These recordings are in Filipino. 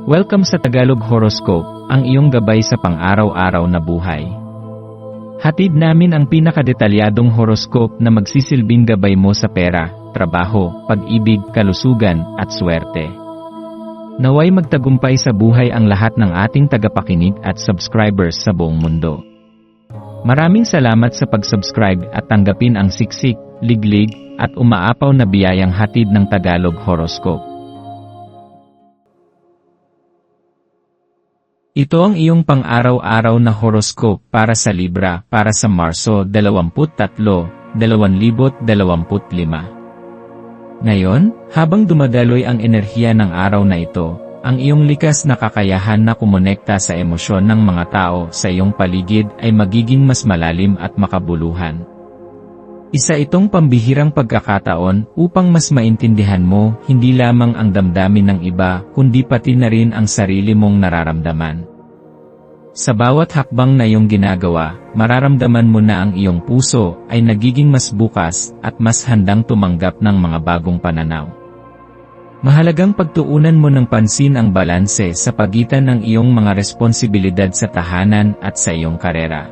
Welcome sa Tagalog Horoscope, ang iyong gabay sa pang-araw-araw na buhay. Hatid namin ang pinakadetalyadong horoscope na magsisilbing gabay mo sa pera, trabaho, pag-ibig, kalusugan, at swerte. Naway magtagumpay sa buhay ang lahat ng ating tagapakinig at subscribers sa buong mundo. Maraming salamat sa pag-subscribe at tanggapin ang siksik, liglig, at umaapaw na biyayang hatid ng Tagalog Horoscope. Ito ang iyong pang-araw-araw na horoscope para sa Libra para sa Marso 23, 2025. Ngayon, habang dumadaloy ang enerhiya ng araw na ito, ang iyong likas na kakayahan na kumonekta sa emosyon ng mga tao sa iyong paligid ay magiging mas malalim at makabuluhan. Isa itong pambihirang pagkakataon upang mas maintindihan mo hindi lamang ang damdamin ng iba kundi pati na rin ang sarili mong nararamdaman. Sa bawat hakbang na iyong ginagawa, mararamdaman mo na ang iyong puso ay nagiging mas bukas at mas handang tumanggap ng mga bagong pananaw. Mahalagang pagtuunan mo ng pansin ang balanse sa pagitan ng iyong mga responsibilidad sa tahanan at sa iyong karera.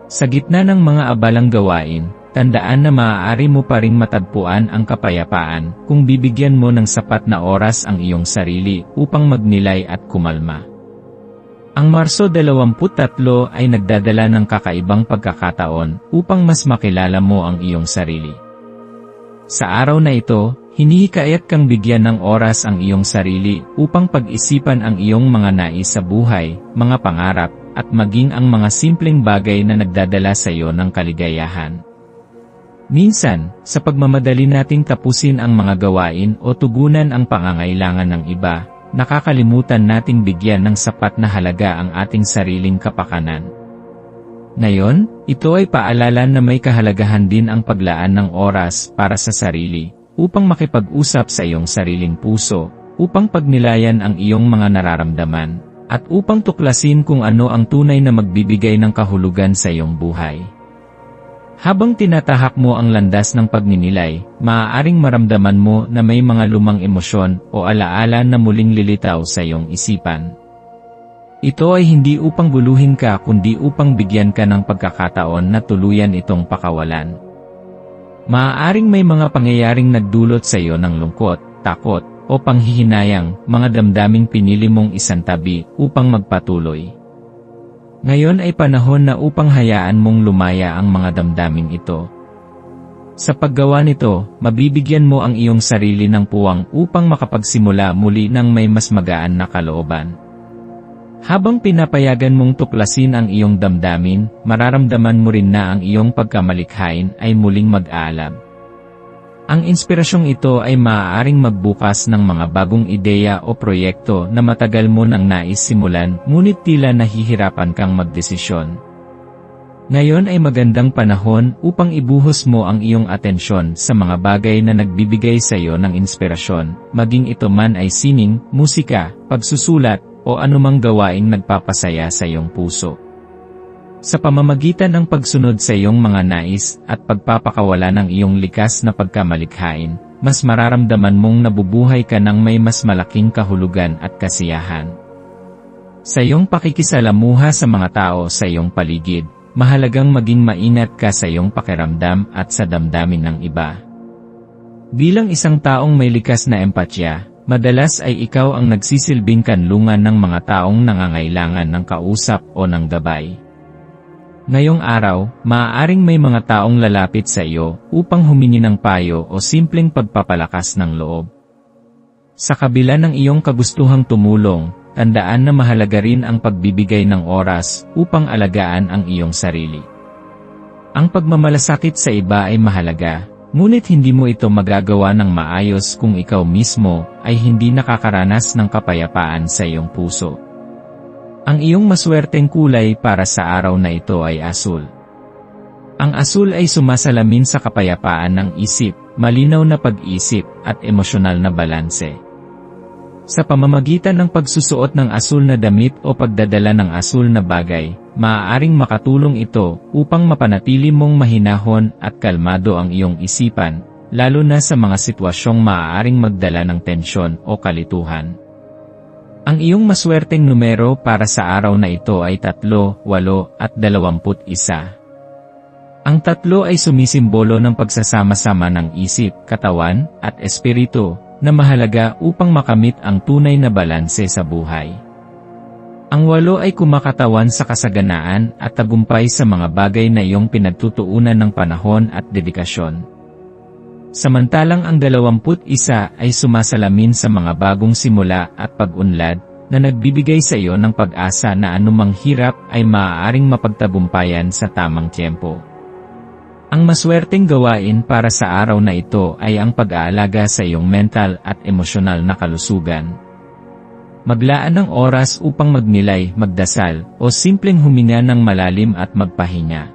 Sa gitna ng mga abalang gawain, tandaan na maaari mo pa ring matagpuan ang kapayapaan kung bibigyan mo ng sapat na oras ang iyong sarili upang magnilay at kumalma. Ang Marso 23 ay nagdadala ng kakaibang pagkakataon upang mas makilala mo ang iyong sarili. Sa araw na ito, hinihikayat kang bigyan ng oras ang iyong sarili upang pag-isipan ang iyong mga nais sa buhay, mga pangarap, at maging ang mga simpleng bagay na nagdadala sa iyo ng kaligayahan. Minsan, sa pagmamadali nating tapusin ang mga gawain o tugunan ang pangangailangan ng iba, nakakalimutan nating bigyan ng sapat na halaga ang ating sariling kapakanan. Ngayon, ito ay paalala na may kahalagahan din ang paglaan ng oras para sa sarili, upang makipag-usap sa iyong sariling puso, upang pagnilayan ang iyong mga nararamdaman, at upang tuklasin kung ano ang tunay na magbibigay ng kahulugan sa iyong buhay. Habang tinatahak mo ang landas ng pagninilay, maaaring maramdaman mo na may mga lumang emosyon o alaala na muling lilitaw sa iyong isipan. Ito ay hindi upang guluhin ka kundi upang bigyan ka ng pagkakataon na tuluyan itong pakawalan. Maaaring may mga pangyayaring nagdulot sa iyo ng lungkot, takot, o panghihinayang, mga damdaming pinili mong isantabi upang magpatuloy. Ngayon ay panahon na upang hayaan mong lumaya ang mga damdaming ito. Sa paggawa nito, mabibigyan mo ang iyong sarili ng puwang upang makapagsimula muli ng may mas magaan na kalooban. Habang pinapayagan mong tuklasin ang iyong damdamin, mararamdaman mo rin na ang iyong pagkamalikhain ay muling mag-aalab. Ang inspirasyong ito ay maaaring magbukas ng mga bagong ideya o proyekto na matagal mo nang nais simulan ngunit tila nahihirapan kang magdesisyon. Ngayon ay magandang panahon upang ibuhos mo ang iyong atensyon sa mga bagay na nagbibigay sa iyo ng inspirasyon, maging ito man ay sining, musika, pagsusulat, o anumang gawaing nagpapasaya sa iyong puso. Sa pamamagitan ng pagsunod sa iyong mga nais at pagpapakawala ng iyong likas na pagkamalikhain, mas mararamdaman mong nabubuhay ka ng may mas malaking kahulugan at kasiyahan. Sa iyong pakikisalamuha sa mga tao sa iyong paligid, mahalagang maging maingat ka sa iyong pakiramdam at sa damdamin ng iba. Bilang isang taong may likas na empatya, madalas ay ikaw ang nagsisilbing kanlungan ng mga taong nangangailangan ng kausap o ng gabay. Ngayong araw, maaaring may mga taong lalapit sa iyo upang humingi ng payo o simpleng pagpapalakas ng loob. Sa kabila ng iyong kagustuhang tumulong, tandaan na mahalaga rin ang pagbibigay ng oras upang alagaan ang iyong sarili. Ang pagmamalasakit sa iba ay mahalaga, ngunit hindi mo ito magagawa ng maayos kung ikaw mismo ay hindi nakakaranas ng kapayapaan sa iyong puso. Ang iyong maswerteng kulay para sa araw na ito ay asul. Ang asul ay sumasalamin sa kapayapaan ng isip, malinaw na pag-isip, at emosyonal na balanse. Sa pamamagitan ng pagsusuot ng asul na damit o pagdadala ng asul na bagay, maaaring makatulong ito upang mapanatili mong mahinahon at kalmado ang iyong isipan, lalo na sa mga sitwasyong maaaring magdala ng tensyon o kalituhan. Ang iyong maswerteng numero para sa araw na ito ay 3, 8 at 21. Ang 3 ay sumisimbolo ng pagsasama-sama ng isip, katawan, at espiritu, na mahalaga upang makamit ang tunay na balanse sa buhay. Ang 8 ay kumakatawan sa kasaganaan at tagumpay sa mga bagay na iyong pinagtutuunan ng panahon at dedikasyon. Samantalang ang 21 ay sumasalamin sa mga bagong simula at pag-unlad, na nagbibigay sa iyo ng pag-asa na anumang hirap ay maaaring mapagtagumpayan sa tamang tiyempo. Ang maswerteng gawain para sa araw na ito ay ang pag-aalaga sa iyong mental at emosyonal na kalusugan. Maglaan ng oras upang magnilay, magdasal, o simpleng huminga ng malalim at magpahinga.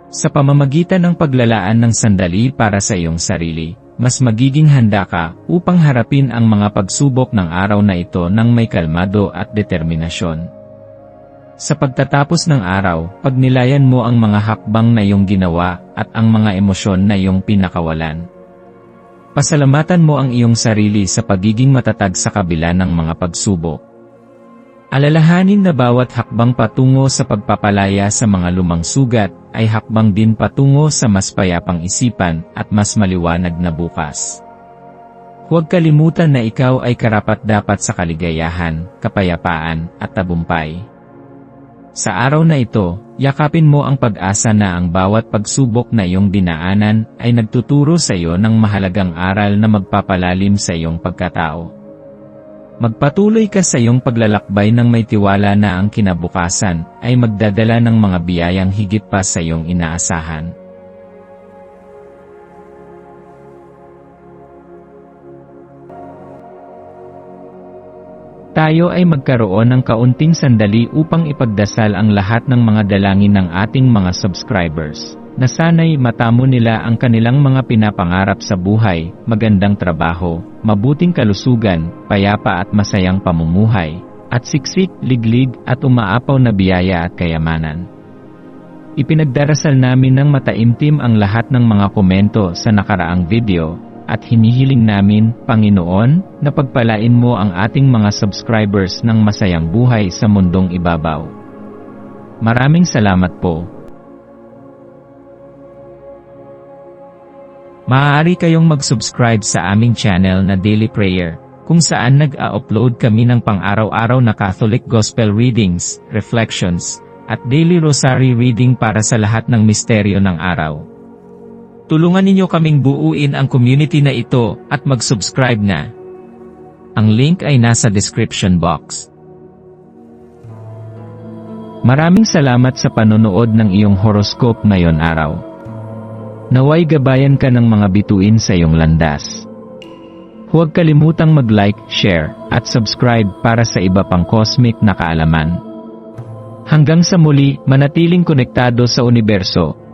Sa pamamagitan ng paglalaan ng sandali para sa iyong sarili, mas magiging handa ka upang harapin ang mga pagsubok ng araw na ito ng may kalmado at determinasyon. Sa pagtatapos ng araw, pagnilayan mo ang mga hakbang na iyong ginawa at ang mga emosyon na iyong pinakawalan. Pasalamatan mo ang iyong sarili sa pagiging matatag sa kabila ng mga pagsubok. Alalahanin na bawat hakbang patungo sa pagpapalaya sa mga lumang sugat ay hakbang din patungo sa mas payapang isipan at mas maliwanag na bukas. Huwag kalimutan na ikaw ay karapat-dapat sa kaligayahan, kapayapaan, at tagumpay. Sa araw na ito, yakapin mo ang pag-asa na ang bawat pagsubok na iyong dinaanan ay nagtuturo sa iyo ng mahalagang aral na magpapalalim sa iyong pagkatao. Magpatuloy ka sa iyong paglalakbay ng may tiwala na ang kinabukasan ay magdadala ng mga biyayang higit pa sa iyong inaasahan. Tayo ay magkaroon ng kaunting sandali upang ipagdasal ang lahat ng mga dalangin ng ating mga subscribers, na sana'y matamo nila ang kanilang mga pinapangarap sa buhay, magandang trabaho, mabuting kalusugan, payapa at masayang pamumuhay, at siksik, liglig at umaapaw na biyaya at kayamanan. Ipinagdarasal namin ng mataimtim ang lahat ng mga komento sa nakaraang video, at hinihiling namin, Panginoon, na pagpalain mo ang ating mga subscribers ng masayang buhay sa mundong ibabaw. Maraming salamat po. Maaari kayong mag-subscribe sa aming channel na Daily Prayer, kung saan nag-a-upload kami ng pang-araw-araw na Catholic Gospel Readings, Reflections, at Daily Rosary Reading para sa lahat ng misteryo ng araw. Tulungan ninyo kaming buuin ang community na ito at mag-subscribe na. Ang link ay nasa description box. Maraming salamat sa panonood ng iyong horoscope ngayon araw. Naway gabayan ka ng mga bituin sa iyong landas. Huwag kalimutang mag-like, share, at subscribe para sa iba pang cosmic na kaalaman. Hanggang sa muli, manatiling konektado sa universo,